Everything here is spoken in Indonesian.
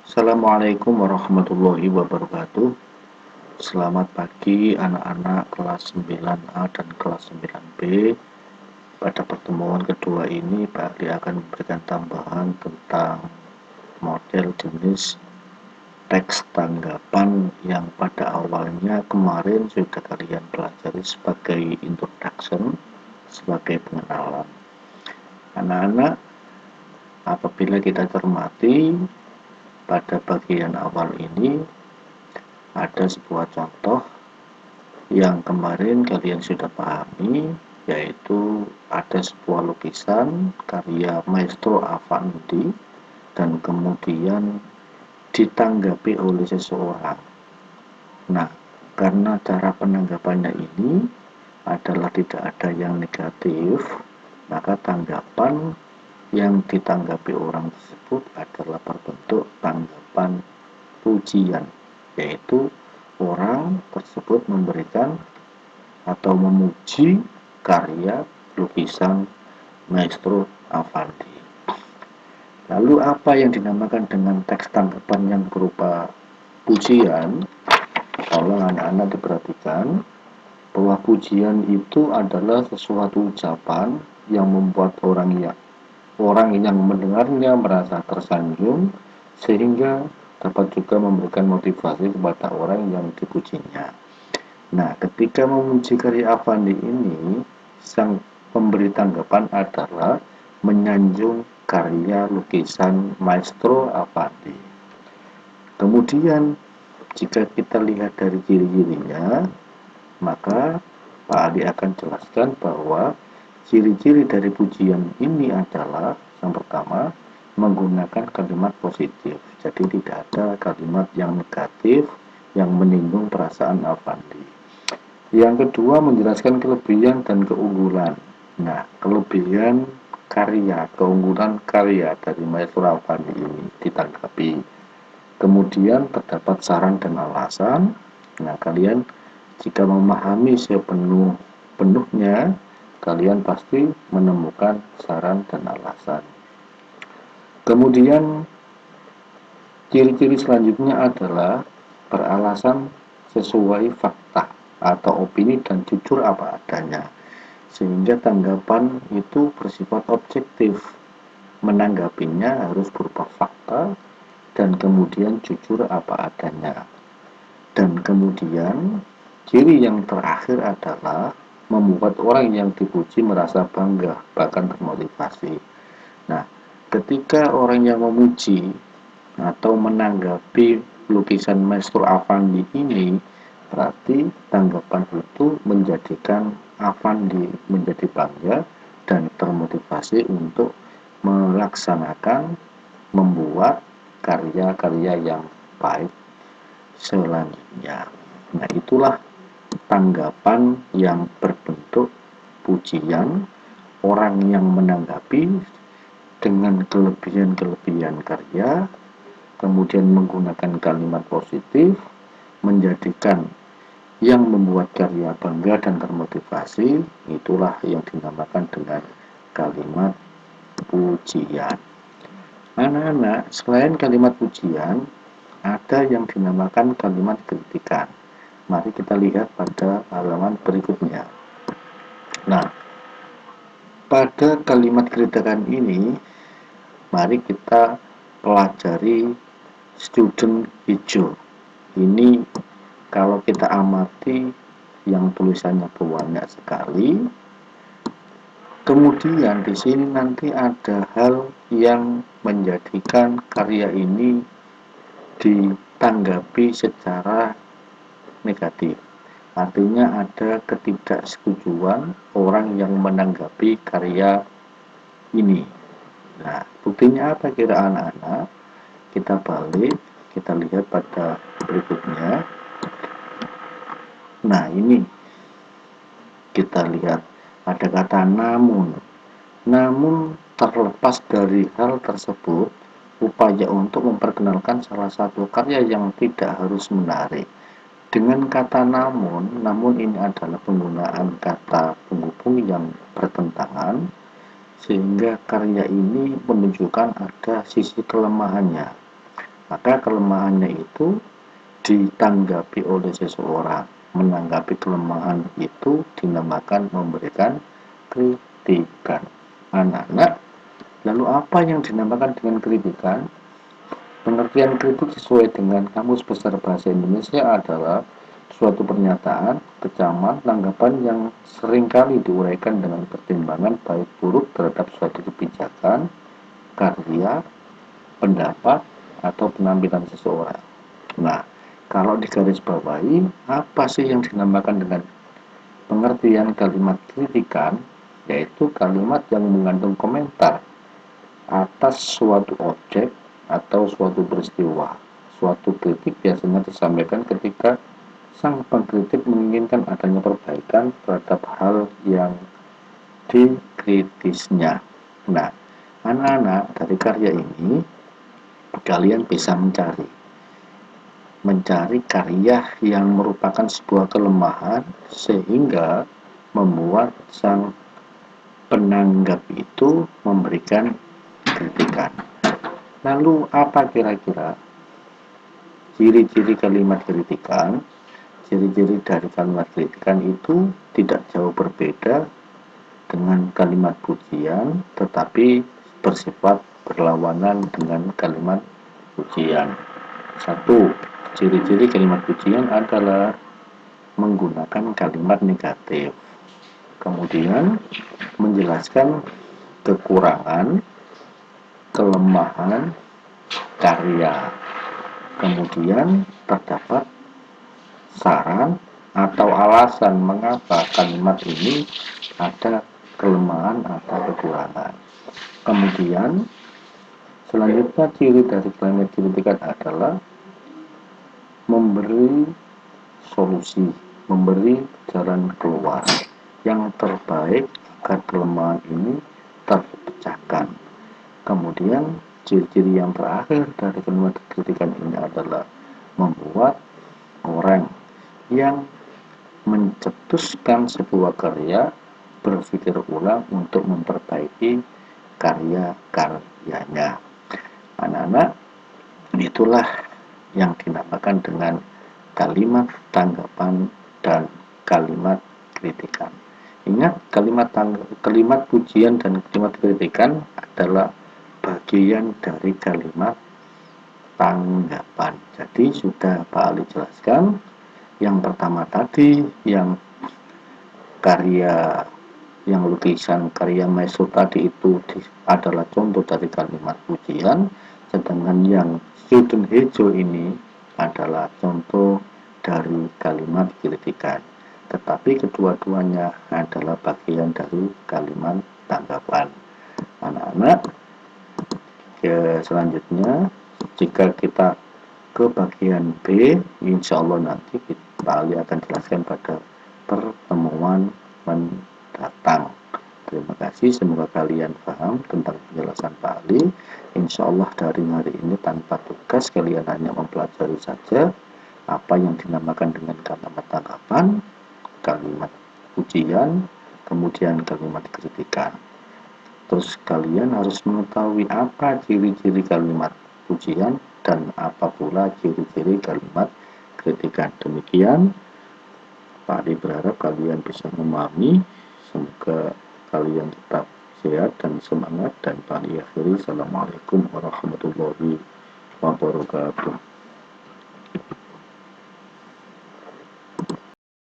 Assalamualaikum warahmatullahi wabarakatuh. Selamat pagi anak-anak kelas 9A dan kelas 9B. Pada pertemuan kedua ini, Pak Ali akan memberikan tambahan tentang model jenis teks tanggapan yang pada awalnya kemarin sudah kalian pelajari sebagai introduction, sebagai pengenalan. Anak-anak, apabila kita cermati pada bagian awal ini ada sebuah contoh yang kemarin kalian sudah pahami, yaitu ada sebuah lukisan karya Maestro Avanti dan kemudian ditanggapi oleh seseorang. Nah, karena cara penanggapannya ini adalah tidak ada yang negatif, maka tanggapan yang ditanggapi orang tersebut adalah berbentuk tanggapan pujian, yaitu orang tersebut memberikan atau memuji karya lukisan Maestro Avanti. Lalu apa yang dinamakan dengan teks tanggapan yang berupa pujian? Kalau anak-anak diperhatikan bahwa pujian itu adalah sesuatu ucapan yang membuat orang yang mendengarnya merasa tersanjung sehingga dapat juga memberikan motivasi kepada orang yang dipujinya. Nah, ketika memuji karya Avandi ini, sang pemberi tanggapan adalah menyanjung karya lukisan Maestro Avandi. Kemudian, jika kita lihat dari ciri-cirinya, maka Pak Ali akan jelaskan bahwa ciri-ciri dari pujian ini adalah yang pertama, menggunakan kalimat positif. Jadi tidak ada kalimat yang negatif yang menyinggung perasaan Avandi. Yang kedua, menjelaskan kelebihan dan keunggulan. Nah, kelebihan karya, keunggulan karya dari Maestro Avandi ini ditanggapi. Kemudian terdapat saran dan alasan. Nah, kalian jika memahami sepenuhnya, kalian pasti menemukan saran dan alasan. Kemudian ciri-ciri selanjutnya adalah beralasan sesuai fakta atau opini dan jujur apa adanya, sehingga tanggapan itu bersifat objektif. Menanggapinya harus berupa fakta dan kemudian jujur apa adanya. Dan kemudian ciri yang terakhir adalah membuat orang yang dipuji merasa bangga, bahkan termotivasi. Nah, ketika orang yang memuji atau menanggapi lukisan Maestro Avanti ini, berarti tanggapan itu menjadikan Avanti menjadi bangga dan termotivasi untuk melaksanakan, membuat karya-karya yang baik selanjutnya. Nah, itulah tanggapan yang berbentuk pujian, orang yang menanggapi dengan kelebihan-kelebihan karya, kemudian menggunakan kalimat positif, menjadikan yang membuat karya bangga dan termotivasi, itulah yang dinamakan dengan kalimat pujian. Anak-anak, selain kalimat pujian, ada yang dinamakan kalimat kritikan. Mari kita lihat pada halaman berikutnya. Nah, pada kalimat kritikan ini, mari kita pelajari student hijau. Ini kalau kita amati yang tulisannya banyak sekali. Kemudian di sini nanti ada hal yang menjadikan karya ini ditanggapi secara negatif. Artinya ada ketidaksetujuan orang yang menanggapi karya ini. Nah, buktinya apa kira anak-anak? Kita balik, kita lihat pada berikutnya. Nah, ini kita lihat ada kata namun. Namun terlepas dari hal tersebut, upaya untuk memperkenalkan salah satu karya yang tidak harus menarik. Dengan kata namun ini adalah penggunaan kata penghubung yang bertentangan, sehingga karya ini menunjukkan ada sisi kelemahannya. Maka kelemahannya itu ditanggapi oleh seseorang. Menanggapi kelemahan itu dinamakan memberikan kritikan. Anak-anak, lalu apa yang dinamakan dengan kritikan? Pengertian kritik sesuai dengan Kamus Besar Bahasa Indonesia adalah suatu pernyataan, kecaman, tanggapan yang seringkali diuraikan dengan pertimbangan baik buruk terhadap suatu kebijakan, karya, pendapat, atau penampilan seseorang. Nah, kalau digarisbawahi, apa sih yang dinamakan dengan pengertian kalimat kritikan? Yaitu kalimat yang mengandung komentar atas suatu objek atau suatu peristiwa. Suatu kritik biasanya disampaikan ketika sang pengkritik menginginkan adanya perbaikan terhadap hal yang dikritisnya. Nah, anak-anak, dari karya ini kalian bisa mencari karya yang merupakan sebuah kelemahan sehingga membuat sang penanggap itu memberikan kritikan. Lalu apa kira-kira ciri-ciri kalimat kritikan? Ciri-ciri dari kalimat kritikan itu tidak jauh berbeda dengan kalimat pujian, tetapi bersifat berlawanan dengan kalimat pujian. Satu, ciri-ciri kalimat pujian adalah menggunakan kalimat negatif. Kemudian menjelaskan kekurangan, kelemahan karya. Kemudian terdapat saran atau alasan mengapa kalimat ini ada kelemahan atau kekurangan. Kemudian selanjutnya ciri dari kalimat kritikan adalah memberi solusi, memberi jalan keluar yang terbaik agar kelemahan ini terpecahkan. Kemudian ciri-ciri yang terakhir dari kalimat kritikan ini adalah membuat orang yang mencetuskan sebuah karya berpikir ulang untuk memperbaiki karya-karyanya. Anak-anak, itulah yang dinamakan dengan kalimat tanggapan dan kalimat kritikan. Ingat, kalimat pujian dan kalimat kritikan adalah bagian dari kalimat tanggapan. Jadi sudah Pak Ali jelaskan. Yang pertama tadi, yang karya, yang lukisan karya Maestro tadi itu adalah contoh dari kalimat pujian, sedangkan yang student hijau ini adalah contoh dari kalimat kritikan. Tetapi kedua-duanya adalah bagian dari kalimat tanggapan. Anak-anak, selanjutnya jika kita ke bagian B, insya Allah nanti Pak Ali akan jelaskan pada pertemuan mendatang. Terima kasih, semoga kalian paham tentang penjelasan Pak Ali. Insya Allah dari hari ini tanpa tugas, kalian hanya mempelajari saja apa yang dinamakan dengan kalimat tanggapan, kalimat pujian, kemudian kalimat kritikan. Terus kalian harus mengetahui apa ciri-ciri kalimat pujian dan apa pula ciri-ciri kalimat kritikan. Demikian, Pak Adi berharap kalian bisa memahami. Semoga kalian tetap sehat dan semangat. Dan Pak Adi akhiri, Assalamualaikum warahmatullahi wabarakatuh.